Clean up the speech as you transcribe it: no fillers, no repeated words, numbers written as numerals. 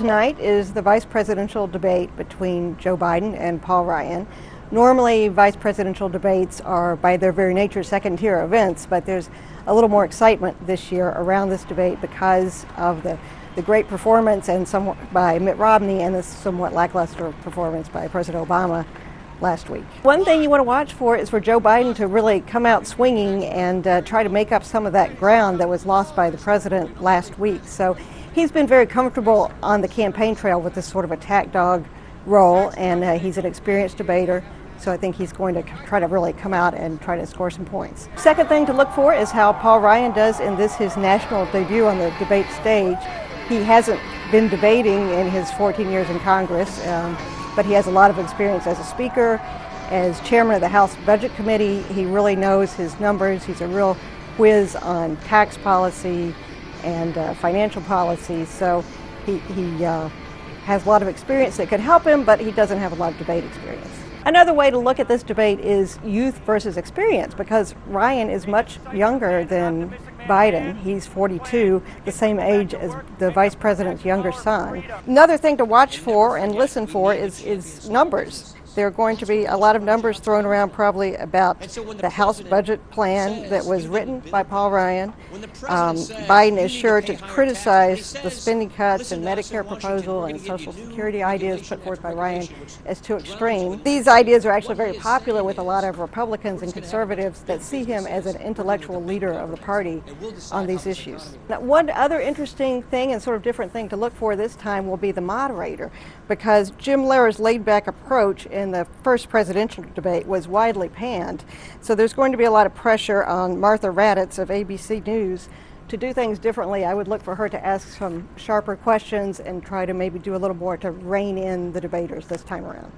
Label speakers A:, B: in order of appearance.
A: tonight is the vice presidential debate between Joe Biden and Paul Ryan. Normally, vice presidential debates are, by their very nature, second-tier events, but there's a little more excitement this year around this debate because of the great performance and somewhat by Mitt Romney and the somewhat lackluster performance by President Obama last week. One thing you want to watch for is for Joe Biden to really come out swinging and try to make up some of that ground that was lost by the president last week. So he's been very comfortable on the campaign trail with this sort of attack dog role, and he's an experienced debater. So I think he's going to try to really come out and try to score some points. Second thing to look for is how Paul Ryan does in this, his national debut on the debate stage. He hasn't been debating in his 14 years in Congress, but he has a lot of experience as a speaker, as chairman of the House Budget Committee. He really knows his numbers. He's a real whiz on tax policy and financial policy. So he has a lot of experience that could help him, but he doesn't have a lot of debate experience. Another way to look at this debate is youth versus experience, because Ryan is much younger than Biden. He's 42, the same age as the vice president's younger son. Another thing to watch for and listen for is numbers. There are going to be a lot of numbers thrown around probably about the House budget plan that was written by Paul Ryan. Biden is sure to criticize the spending cuts and Medicare proposal and Social Security ideas put forth by Ryan as too extreme. These ideas are actually very popular with a lot of Republicans and conservatives that see him as an intellectual leader of the party on these issues. Now, one other interesting thing and sort of different thing to look for this time will be the moderator, because Jim Lehrer's laid-back approach in the first presidential debate was widely panned. So there's going to be a lot of pressure on Martha Raddatz of ABC News to do things differently. I would look for her to ask some sharper questions and try to maybe do a little more to rein in the debaters this time around.